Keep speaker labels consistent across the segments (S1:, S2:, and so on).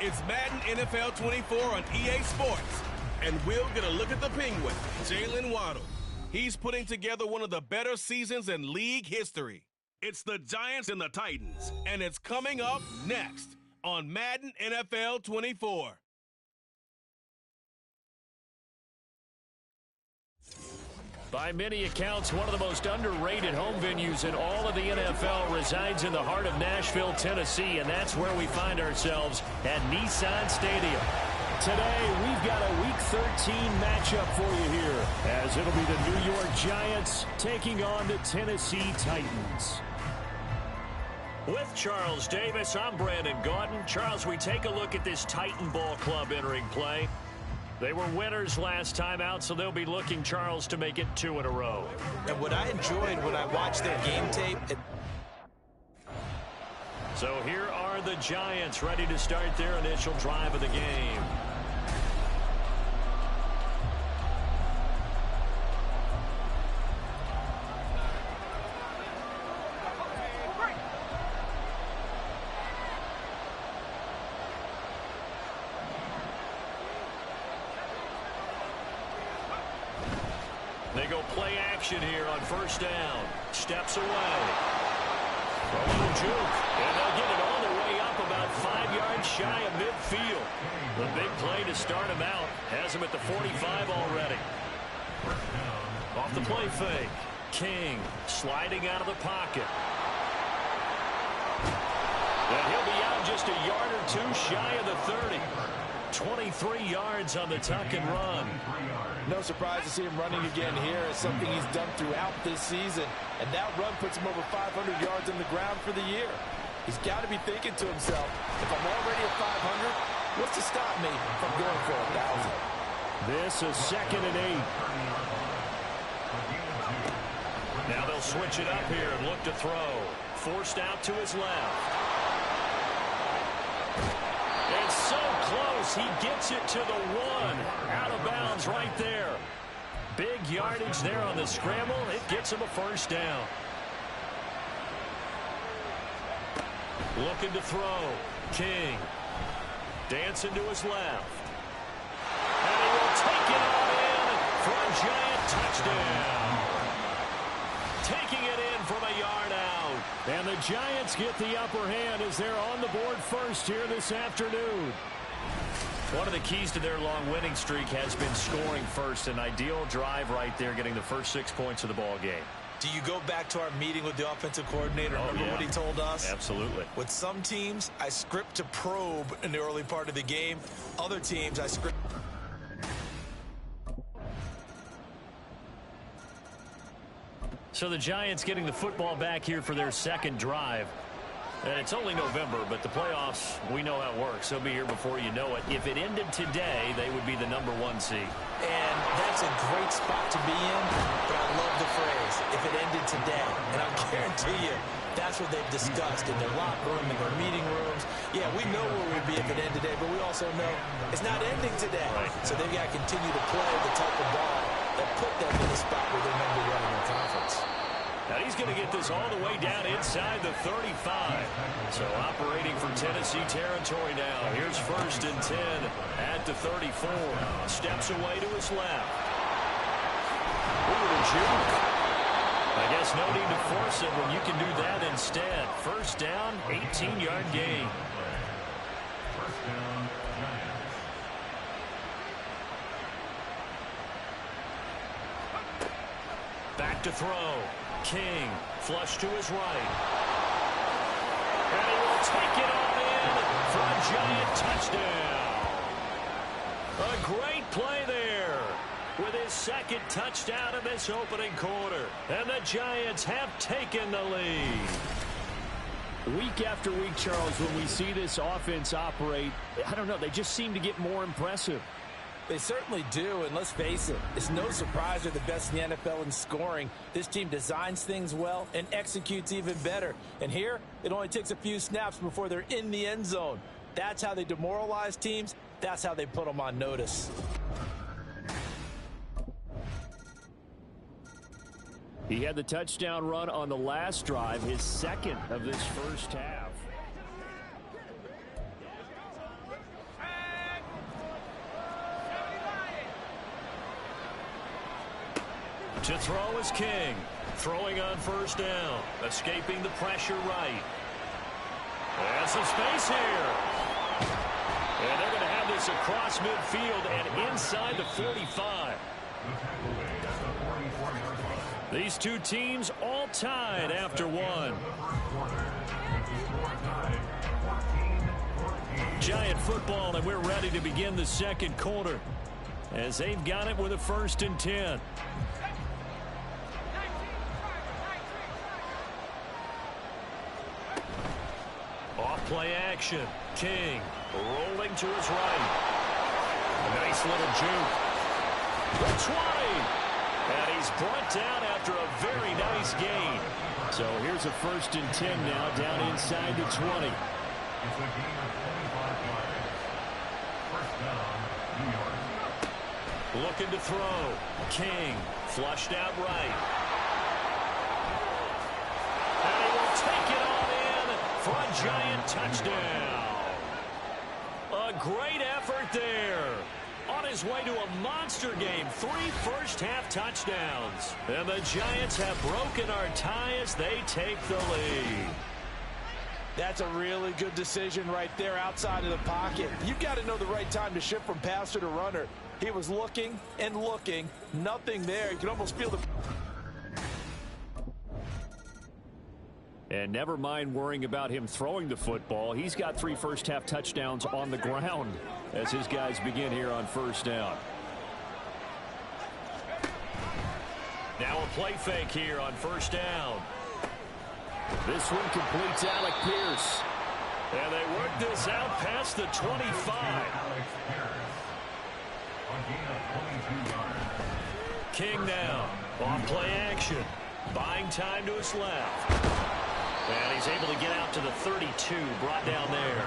S1: It's Madden NFL 24 on EA Sports. And we'll get a look at the Penguin, Jalen Waddle. He's putting together one of the better seasons in league history. It's the Giants and the Titans, and it's coming up next on Madden NFL 24.
S2: By many accounts, one of the most underrated home venues in all of the NFL resides in the heart of Nashville, Tennessee, and that's where we find ourselves at Nissan Stadium. Today, we've got a Week 13 matchup for you here, as it'll be the New York Giants taking on the Tennessee Titans. With Charles Davis, I'm Brandon Gaudin. Charles, we take a look at this Titan Ball Club entering play. They were winners last time out, so they'll be looking, Charles, to make it 2 in a row.
S3: And what I enjoyed when I watched their game tape...
S2: So here are the Giants ready to start their initial drive of the game. They go play action here on first down. Steps away. A little juke. And they'll get it all the way up about 5 yards shy of midfield. The big play to start him out. Has him at the 45 already. Off the play fake. King sliding out of the pocket. And he'll be out just a yard or two shy of the 30. 23 yards on the tuck and run.
S3: No surprise to see him running again here. It's something he's done throughout this season. And that run puts him over 500 yards on the ground for the year. He's got to be thinking to himself, if I'm already at 500, what's to stop me from going for 1,000?
S2: This is 2nd and 8. Now they'll switch it up here and look to throw. Forced out to his left. It's so close, he gets it to the 1. Out of bounds right there. Big yardage there on the scramble. It gets him a first down. Looking to throw. King. Dancing to his left. And he will take it all in for a Giant touchdown. Taking it in from a yard out. And the Giants get the upper hand as they're on the board first here this afternoon. One of the keys to their long winning streak has been scoring first. An ideal drive right there, getting the first 6 points of the ball game.
S3: Do you go back to our meeting with the offensive coordinator? Remember what he told us?
S2: Absolutely.
S3: With some teams, I script to probe in the early part of the game. Other teams, I script...
S2: So the Giants getting the football back here for their second drive. And it's only November, but the playoffs, we know how it works. They'll be here before you know it. If it ended today, they would be the #1 seed.
S3: And that's a great spot to be in, but I love the phrase, if it ended today. And I guarantee you, that's what they've discussed in their locker room, in their meeting rooms. Yeah, we know where we'd be if it ended today, but we also know it's not ending today.
S2: Right.
S3: So they've got to continue to play the type of ball that put them in the spot where they're #1 in their conference.
S2: Now he's going to get this all the way down inside the 35. So operating for Tennessee territory now. Here's 1st and 10 at the 34. Steps away to his left. Ooh, the juke. I guess no need to force it when you can do that instead. First down, 18-yard gain. Back to throw. King, flush to his right. And he will take it all in for a Giant touchdown. A great play there with his second touchdown in this opening quarter. And the Giants have taken the lead. Week after week, Charles, when we see this offense operate, I don't know, they just seem to get more impressive.
S3: They certainly do, and let's face it, it's no surprise they're the best in the NFL in scoring. This team designs things well and executes even better. And here, it only takes a few snaps before they're in the end zone. That's how they demoralize teams. That's how they put them on notice.
S2: He had the touchdown run on the last drive, his second of this first half. To throw is King. Throwing on first down. Escaping the pressure right. And some space here. And they're going to have this across midfield and inside the 45. These two teams all tied after one. Giant football, and we're ready to begin the second quarter as they've got it with a 1st and 10. Off play action. King rolling to his right. A nice little juke. The 20. And he's brought down after a very nice gain. So here's a 1st and 10 now down inside the 20. Looking to throw. King flushed out right. And he will take it on in for a giant touchdown. A great effort there. On his way to a monster game, 3 first-half touchdowns. And the Giants have broken our tie as they take the lead.
S3: That's a really good decision right there outside of the pocket. You've got to know the right time to shift from passer to runner. He was looking and looking. Nothing there. You can almost feel the...
S2: And never mind worrying about him throwing the football. He's got 3 first-half touchdowns on the ground as his guys begin here on first down. Now a play fake here on first down. This one completes Alec Pierce. And they work this out past the 25. King now. Off play action. Buying time to his left. And he's able to get out to the 32. Brought down there.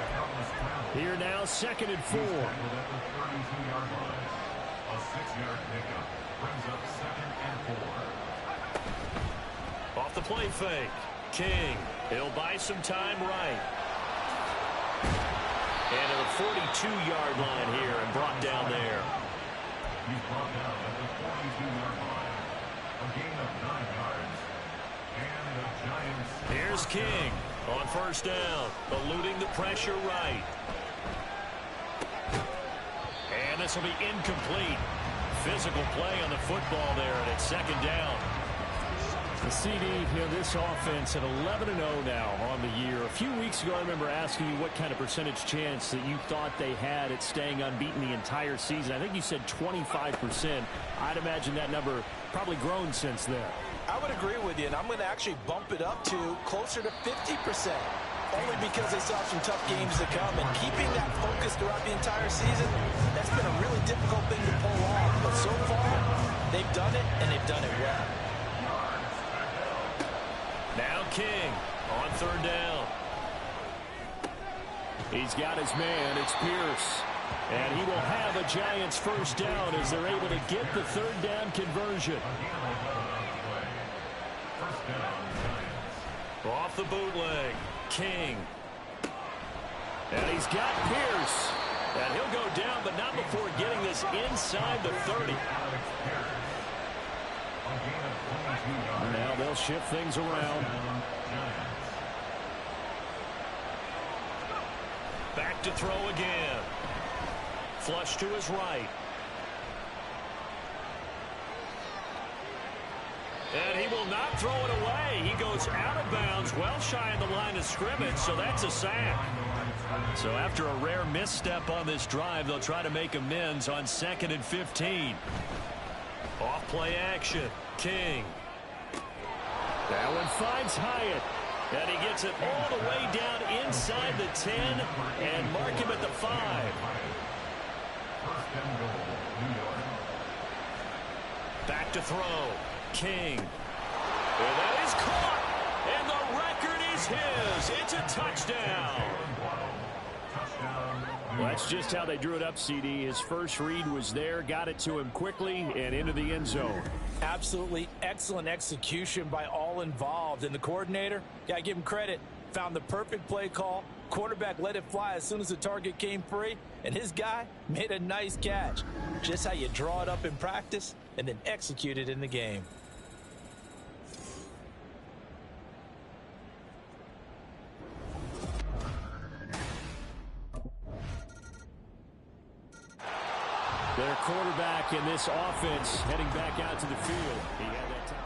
S2: Here now, 2nd and 4. Off the play fake. King. He'll buy some time right. And to the 42-yard line here and brought down there. He's brought down at the 42-yard line. A gain of 9 yards. And the Giants. Here's King on first down, eluding the pressure right. And this will be incomplete. Physical play on the football there, and it's 2nd down. The CD, this offense at 11-0 now on the year. A few weeks ago, I remember asking you what kind of percentage chance that you thought they had at staying unbeaten the entire season. I think you said 25%. I'd imagine that number probably grown since then.
S3: I would agree with you, and I'm going to actually bump it up to closer to 50%. Only because they saw some tough games to come, and keeping that focus throughout the entire season, that's been a really difficult thing to pull off. But so far, they've done it, and they've done it well.
S2: Now King on 3rd down. He's got his man. It's Pierce. And he will have a Giants 1st down as they're able to get the 3rd down conversion. Off the bootleg. King. And he's got Pierce. And he'll go down, but not before getting this inside the 30. Now they'll shift things around. Back to throw again. Flush to his right. And he will not throw it away. He goes out of bounds, well shy of the line of scrimmage, so that's a sack. So after a rare misstep on this drive, they'll try to make amends on 2nd and 15. Off play action. King. That one finds Hyatt. And he gets it all the way down inside the 10 and mark him at the 5. Back to throw. King. And that is caught. And the record is his. It's a touchdown. Well, that's just how they drew it up, CD. His first read was there, got it to him quickly, and into the end zone.
S3: Absolutely excellent execution by all involved. And the coordinator, got to give him credit, found the perfect play call. Quarterback let it fly as soon as the target came free, and his guy made a nice catch. Just how you draw it up in practice and then execute it in the game.
S2: back in this offense heading back out to the field. He had that time.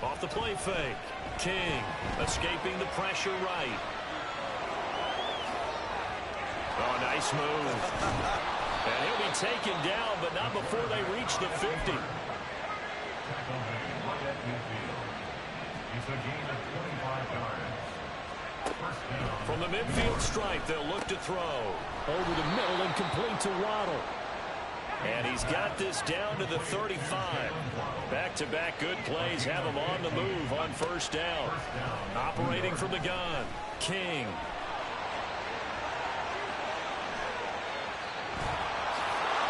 S2: Off the play fake. King escaping the pressure right. Oh, nice move. And he'll be taken down, but not before they reach the 50. From the midfield stripe, they'll look to throw. Over the middle and complete to Waddle. And he's got this down to the 35. Back-to-back good plays have him on the move on first down. Operating from the gun, King.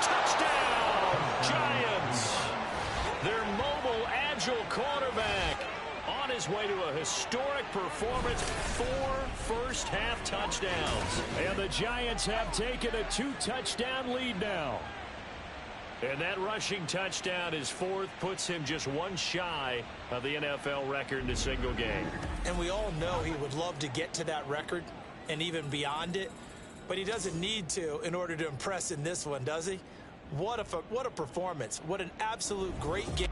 S2: Touchdown, Giants. Their mobile, agile quarterback on his way to a historic performance, 4 first-half touchdowns. And the Giants have taken a 2-touchdown lead now. And that rushing touchdown, his 4th, puts him just 1 shy of the NFL record in a single game.
S3: And we all know he would love to get to that record and even beyond it, but he doesn't need to in order to impress in this one, does he? What a performance. What an absolute great game.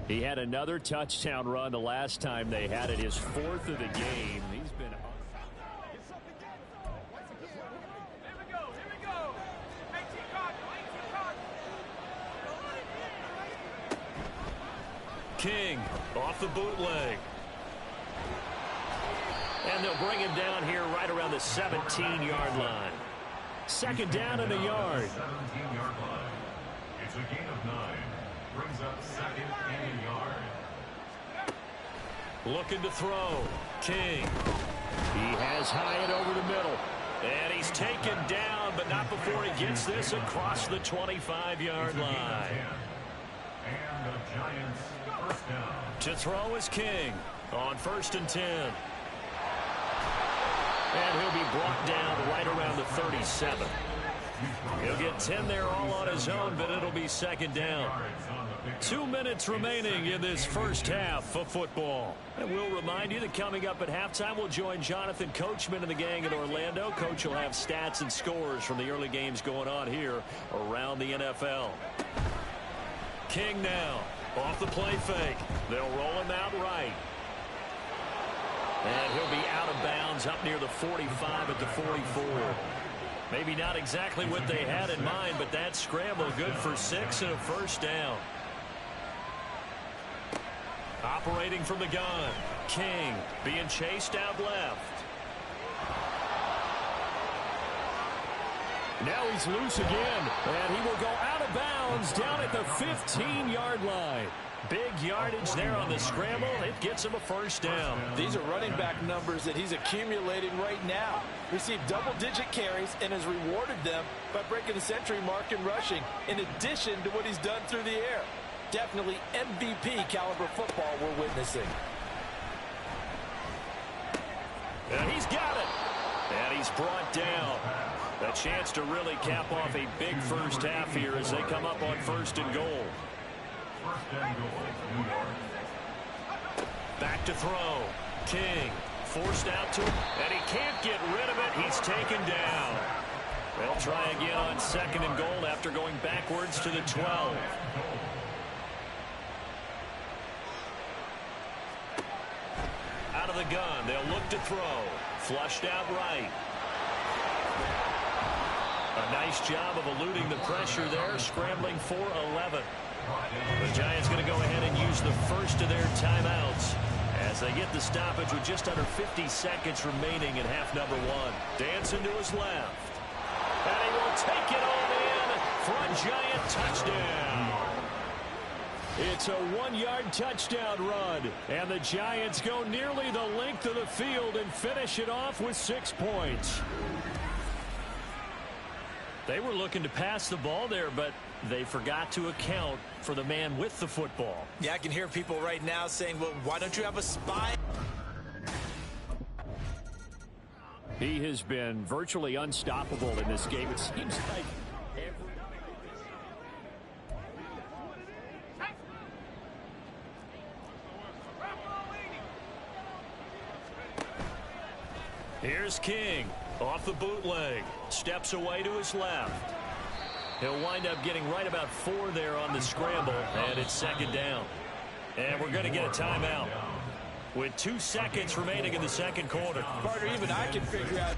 S2: He had another touchdown run the last time they had it, his 4th of the game. He's been... King off the bootleg. And they'll bring him down here right around the 17-yard line. 2nd down and a yard.
S4: 17-yard line. It's a gain of 9. Brings up 2nd and a yard.
S2: Looking to throw. King. He has Hyatt over the middle. And he's taken down, but not before he gets this across the 25-yard line.
S4: And the Giants first down.
S2: To throw is King on 1st and 10. And he'll be brought down right around the 37. He'll get 10 there all on his own, but it'll be 2nd down. 2 minutes remaining in this first half of football. And we'll remind you that coming up at halftime, we'll join Jonathan Coachman and the gang in Orlando. Coach will have stats and scores from the early games going on here around the NFL. King now off the play fake. They'll roll him out right. And he'll be out of bounds up near the 45 at the 44. Maybe not exactly what they had in mind, but that scramble good for 6 and a first down. Operating from the gun, King being chased out left. Now he's loose again, and he will go out of bounds down at the 15-yard line. Big yardage there on the scramble. It gets him a first down.
S3: These are running back numbers that he's accumulating right now. Received double-digit carries and has rewarded them by breaking the century mark in rushing, in addition to what he's done through the air. Definitely MVP caliber football we're witnessing.
S2: And he's got it. And he's brought down. A chance to really cap off a big first half here as they come up on 1st and goal. Back to throw. King forced out to him, and he can't get rid of it. He's taken down. They'll try again on 2nd and goal after going backwards to the 12. Out of the gun, they'll look to throw. Flushed out right. A nice job of eluding the pressure there, scrambling for 11. The Giants going to go ahead and use the first of their timeouts as they get the stoppage with just under 50 seconds remaining in half number 1. Dancing to his left. And he will take it all in for a Giant touchdown. It's a 1-yard touchdown run, and the Giants go nearly the length of the field and finish it off with 6 points. They were looking to pass the ball there, but they forgot to account for the man with the football.
S3: Yeah, I can hear people right now saying, well, why don't you have a spy?
S2: He has been virtually unstoppable in this game. It seems like Here's King off the bootleg. Steps away to his left. He'll wind up getting right about 4 there on the scramble, and it's second down. And we're going to get a timeout with 2 seconds remaining in the second quarter.
S3: Partner, even I can figure out.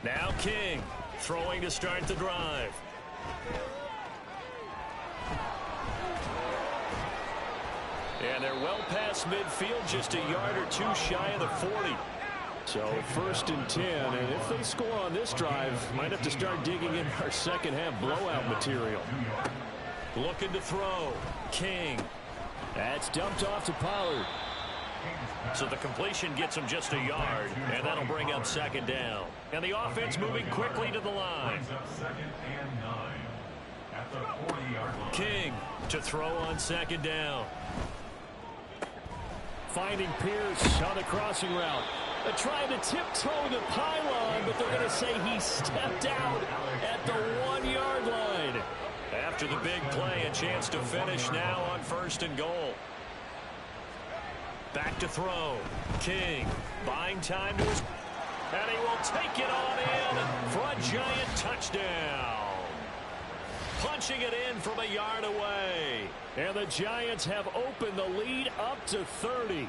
S2: Now King throwing to start the drive. And they're well past midfield, just a yard or 2 shy of the 40.
S5: So 1st and 10, and if they score on this drive, might have to start digging in our second half blowout material.
S2: Looking to throw. King.
S5: That's dumped off to Pollard.
S2: So the completion gets him just a yard, and that'll bring up second down. And the offense moving quickly to the line. King to throw on second down.
S5: Finding Pierce on the crossing route. They're trying to tiptoe the pylon, but they're going to say he stepped out at the 1-yard line.
S2: After the big play, a chance to finish now on 1st and goal. Back to throw. King buying time to his... And he will take it on in for a giant touchdown. Punching it in from a yard away.
S5: And the Giants have opened the lead up to 30.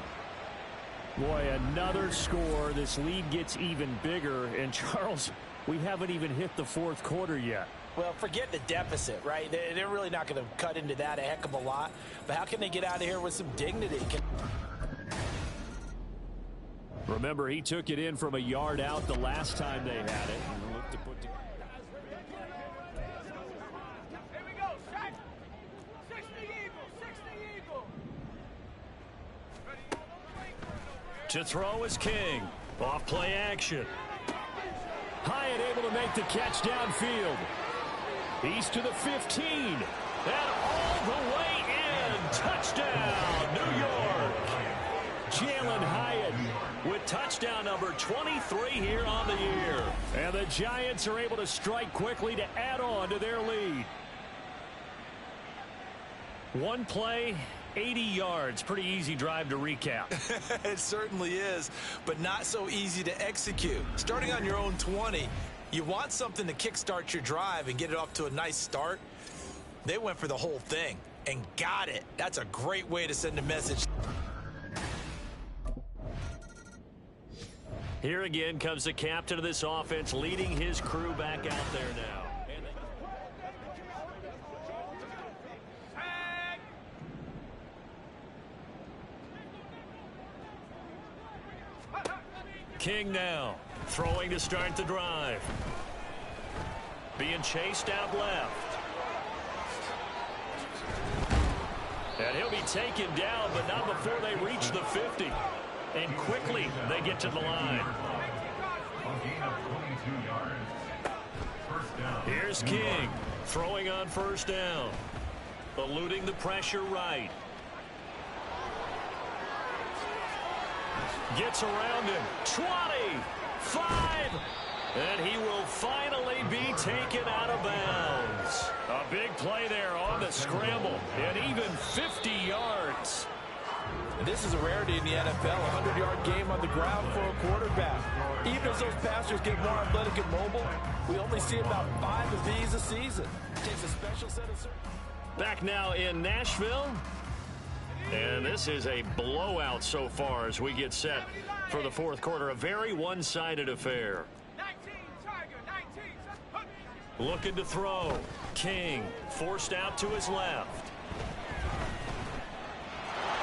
S5: Boy, another score. This lead gets even bigger. And, Charles, we haven't even hit the 4th quarter yet.
S3: Well, forget the deficit, right? They're really not going to cut into that a heck of a lot. But how can they get out of here with some dignity?
S5: Remember, he took it in from a yard out the last time they had it. Looked to put
S6: Here we go, set. 60 Eagle.
S2: To throw is King. Off play action.
S5: Hyatt able to make the catch downfield. He's to the 15.
S2: And all the way in. Touchdown, New York.
S5: Jalen Hyatt
S2: with touchdown number 23 here on the year.
S5: And the Giants are able to strike quickly to add on to their lead.
S2: One play, 80 yards. Pretty easy drive to recap.
S3: It certainly is, but not so easy to execute. Starting on your own 20, you want something to kickstart your drive and get it off to a nice start. They went for the whole thing and got it. That's a great way to send a message.
S2: Here again comes the captain of this offense, leading his crew back out there now. King now, throwing to start the drive. Being chased out left. And he'll be taken down, but not before they reach the 50. And quickly, they get to the line. Here's King, throwing on 1st down. Eluding the pressure right. Gets around him. 20, 5, and he will finally be taken out of bounds. A big play there on the scramble, and even 50 yards.
S3: And this is a rarity in the NFL, a 100-yard game on the ground for a quarterback. Even as those passers get more athletic and mobile, we only see about 5 of these a season. It takes a special set of...
S2: Back now in Nashville. And this is a blowout so far as we get set for the 4th quarter. A very one-sided affair.
S6: 19, Tiger, 19.
S2: Looking to throw. King forced out to his left.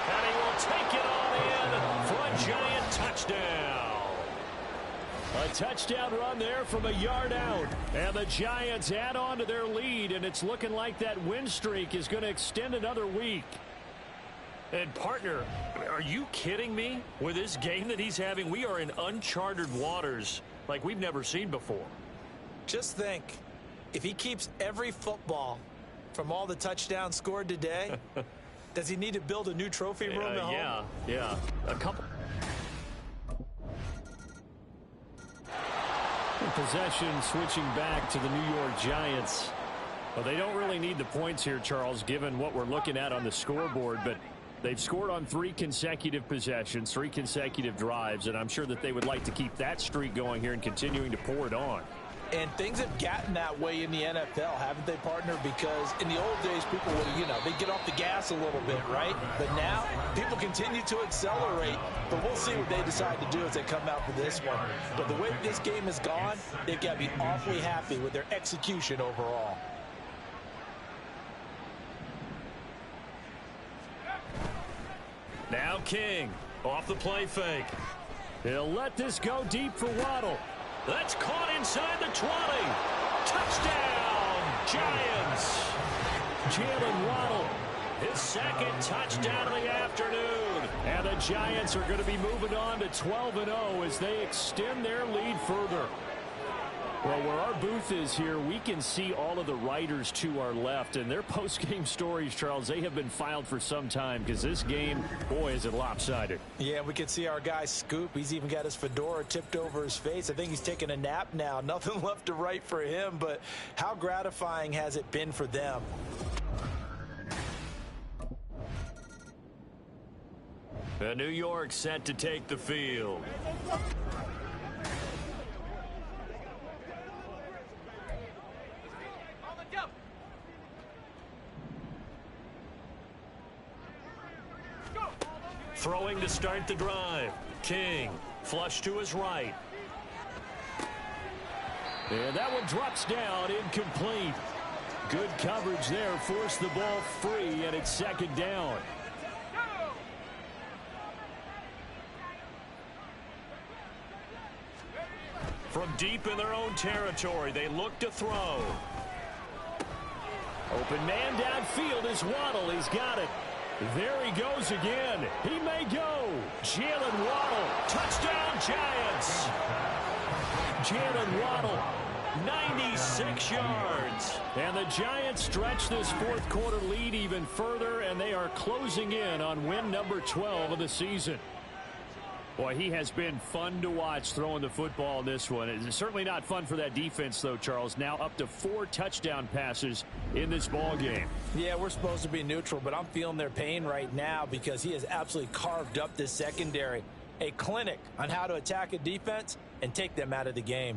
S2: And he will take it on in for a giant touchdown.
S5: A touchdown run there from a yard out. And the Giants add on to their lead, and it's looking like that win streak is going to extend another week.
S2: And, partner, are you kidding me? With this game that he's having, we are in uncharted waters like we've never seen before.
S3: Just think, if he keeps every football from all the touchdowns scored today, does he need to build a new trophy room at home?
S2: Yeah, a couple.
S5: possession switching back to the New York Giants. Well, they don't really need the points here, Charles, given what we're looking at on the scoreboard, but they've scored on 3 consecutive possessions, 3 consecutive drives, and I'm sure that they would like to keep that streak going here and continuing to pour it on.
S3: And things have gotten that way in the NFL, haven't they, partner? Because in the old days, people would, they'd get off the gas a little bit, right? But now, people continue to accelerate, but we'll see what they decide to do as they come out for this one. But the way this game has gone, they've got to be awfully happy with their execution overall.
S2: Now King, off the play fake.
S5: He'll let this go deep for Waddle.
S2: That's caught inside the 20. Touchdown, Giants.
S5: Jalen Waddle,
S2: His second touchdown of the afternoon.
S5: and the Giants are going to be moving on to 12-0 as they extend their lead further. Well, where our booth is here, we can see all of the writers to our left, and their post-game stories, Charles, they have been filed for some time because this game, boy, is it lopsided.
S3: Yeah, we can see our guy Scoop. He's even got his fedora tipped over his face. I think he's taking a nap now. Nothing left to write for him, but how gratifying has it been for them?
S2: New York set to take the field. Throwing to start the drive. King, flush to his right.
S5: And that one drops down, incomplete. Good coverage there, forced the ball free, and it's second down.
S2: From deep in their own territory, they look to throw.
S5: Open man downfield is Waddle. He's got it. There he goes again. He may go. Jalen Waddle. Touchdown, Giants. Jalen Waddle, 96 yards. And the Giants stretch this fourth quarter lead even further, and they are closing in on win number 12 of the season. Boy, he has been fun to watch throwing the football in this one. It's certainly not fun for that defense, though, Charles. Now up to 4 touchdown passes in this ball game.
S3: Yeah, we're supposed to be neutral, but I'm feeling their pain right now because he has absolutely carved up this secondary. A clinic on how to attack a defense and take them out of the game.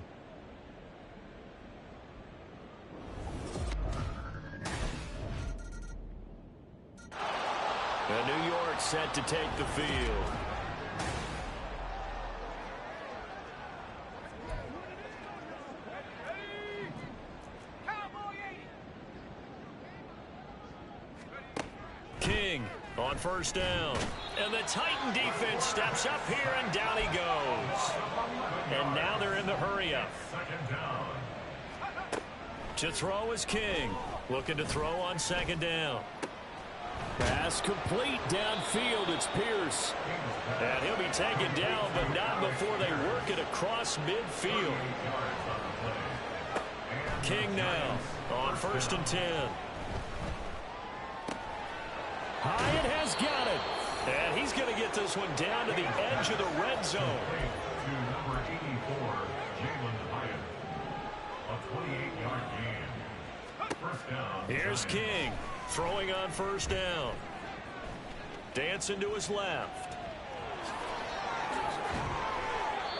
S2: New York set to take the field. King on first down. And the Titan defense steps up here, and down he goes. And now they're in the hurry-up. To throw is King. Looking to throw on second down.
S5: Pass complete downfield. It's Pierce.
S2: And he'll be taken down, but not before they work it across midfield. King now on 1st and 10.
S5: Hyatt has got it.
S2: And he's going to get this one down to the edge of the red zone.
S4: To number 84, Jalen Hyatt. A 28-yard gain. First down.
S2: Here's King throwing on first down. Dancing to his left.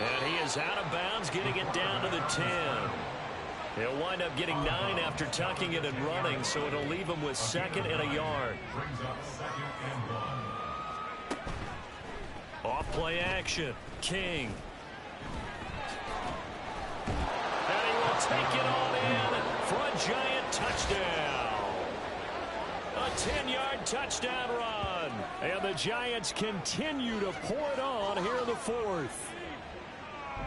S2: And he is out of bounds, getting it down to the 10. He'll wind up getting 9 after tucking it and running, so it'll leave him with 2nd and a yard.
S4: Brings up 2nd and 1.
S2: Off play action. King. And he will take it on in for a Giant touchdown. A 10-yard touchdown run.
S5: And the Giants continue to pour it on here in the fourth.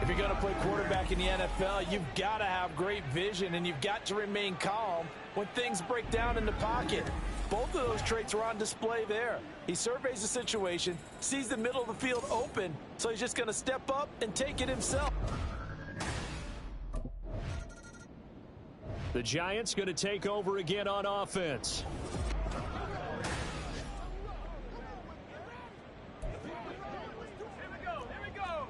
S3: If you're going to play quarterback in the NFL, you've got to have great vision, and you've got to remain calm when things break down in the pocket. Both of those traits are on display there. He surveys the situation, sees the middle of the field open, so he's just going to step up and take it himself.
S5: The Giants going to take over again on offense.
S6: Here we go.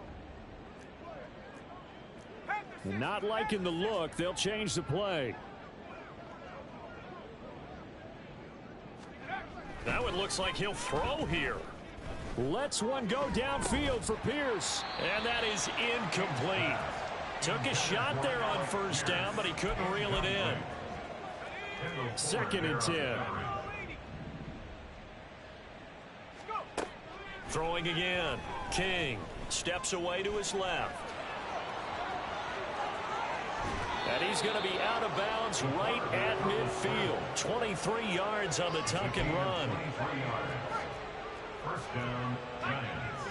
S6: Panthers
S5: Not liking the look. They'll change the play.
S2: Now it looks like he'll throw here.
S5: Lets one go downfield for Pierce.
S2: And that is incomplete. Took a shot there on first down, but he couldn't reel it in.
S5: 2nd and 10.
S2: Throwing again. King steps away to his left. And he's going to be out of bounds right at midfield. 23 yards on the tuck and run.
S4: 23 yards. First down, Giants.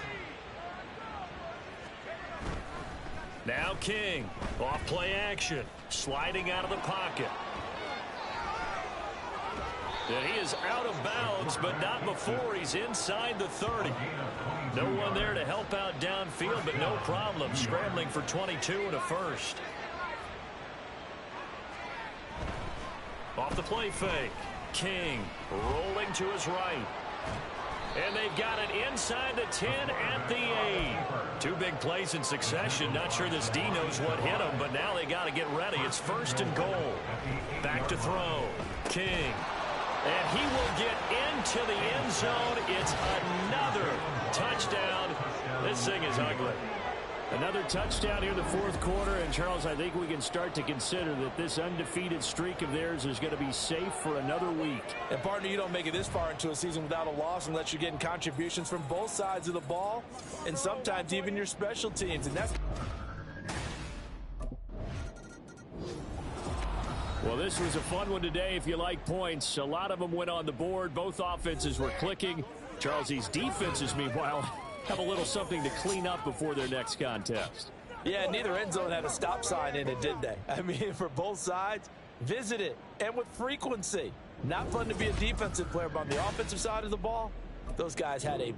S2: Now King. Off play action. Sliding out of the pocket. And he is out of bounds, but not before he's inside the 30. No one there to help out downfield, but no problem. Scrambling for 22 and a first. Off the play fake. King rolling to his right. And they've got it inside the 10 at the 8. 2 big plays in succession. Not sure this D knows what hit him, but now they got to get ready. It's 1st and goal. Back to throw. King. And he will get into the end zone. It's another touchdown. This thing is ugly.
S5: Another touchdown here in the 4th quarter. And, Charles, I think we can start to consider that this undefeated streak of theirs is going to be safe for another week.
S3: And, partner, you don't make it this far into a season without a loss unless you're getting contributions from both sides of the ball and sometimes even your special teams. And that's...
S5: Well, this was a fun one today if you like points. A lot of them went on the board. Both offenses were clicking. Charles, these defenses, meanwhile, have a little something to clean up before their next contest.
S3: Yeah, neither end zone had a stop sign in it, did they? I mean, for both sides, visit it, and with frequency. Not fun to be a defensive player, but on the offensive side of the ball, those guys had a